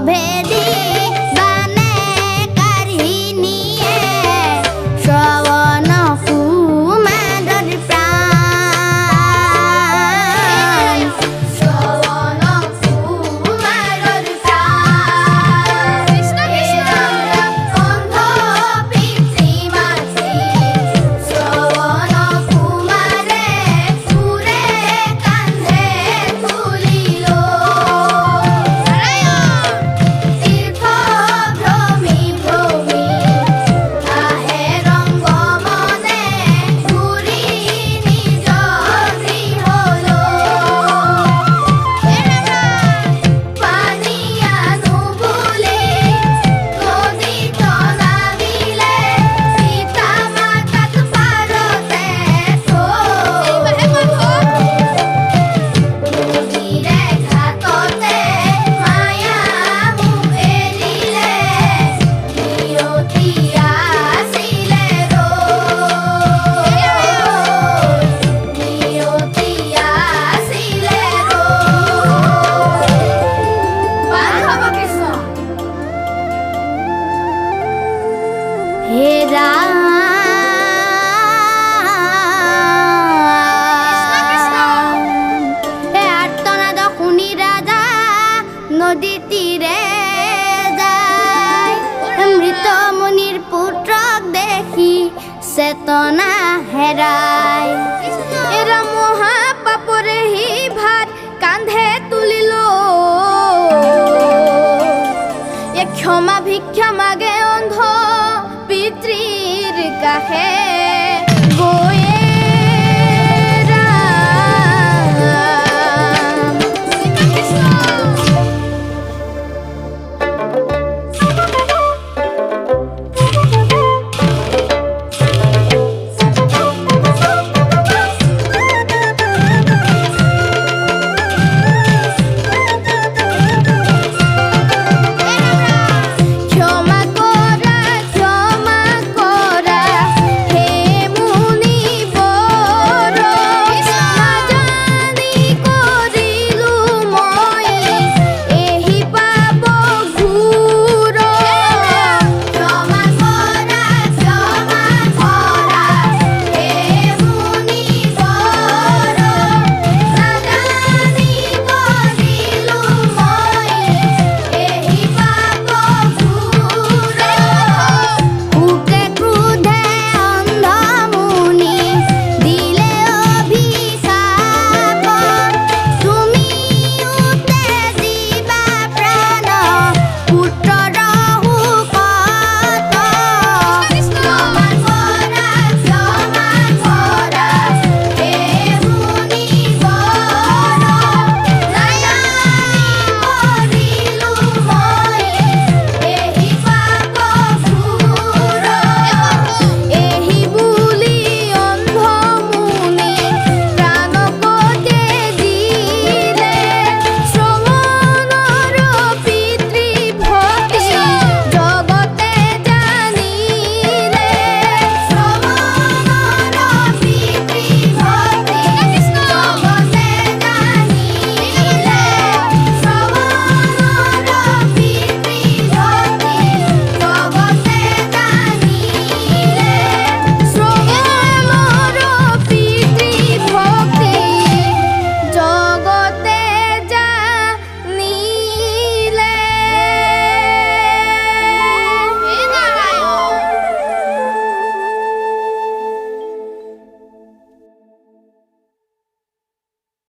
ভেদি বানে কাহিনীয়ে শ্রবণ কুমারর প্রাণ শ্রবণ কুমারর প্রাণ কৃষ্ণ কৃষ্ণ অন্ধ পিতৃমাতৃ শ্রবণ কুমারে সুরে কান্ধে তুলিল তীর্থ ভ্রমি ভ্রমি আহে রঙ্গমনে ঘুরি নিজ গৃহল পানিয়ানু ভুলি নদীত নামিলে পিতা মাতাক পারতে নদীরে ঘাটতে মায়া মুখেলিলে নিয়তি আসিলে নিয়তি আসিলে বান্ধব কৃষ্ণ হে রাম হে আর্তনাদ শুনি রাজা নদী তীরে যায় মৃত মুনির পুত্রক দেখি চেতনা হেরায় এরা মহাপাপরে হি ভাত কান্ধে তুলিল এ ক্ষমা ভিক্ষা মাগে অন্ধ পিতৃর কাহে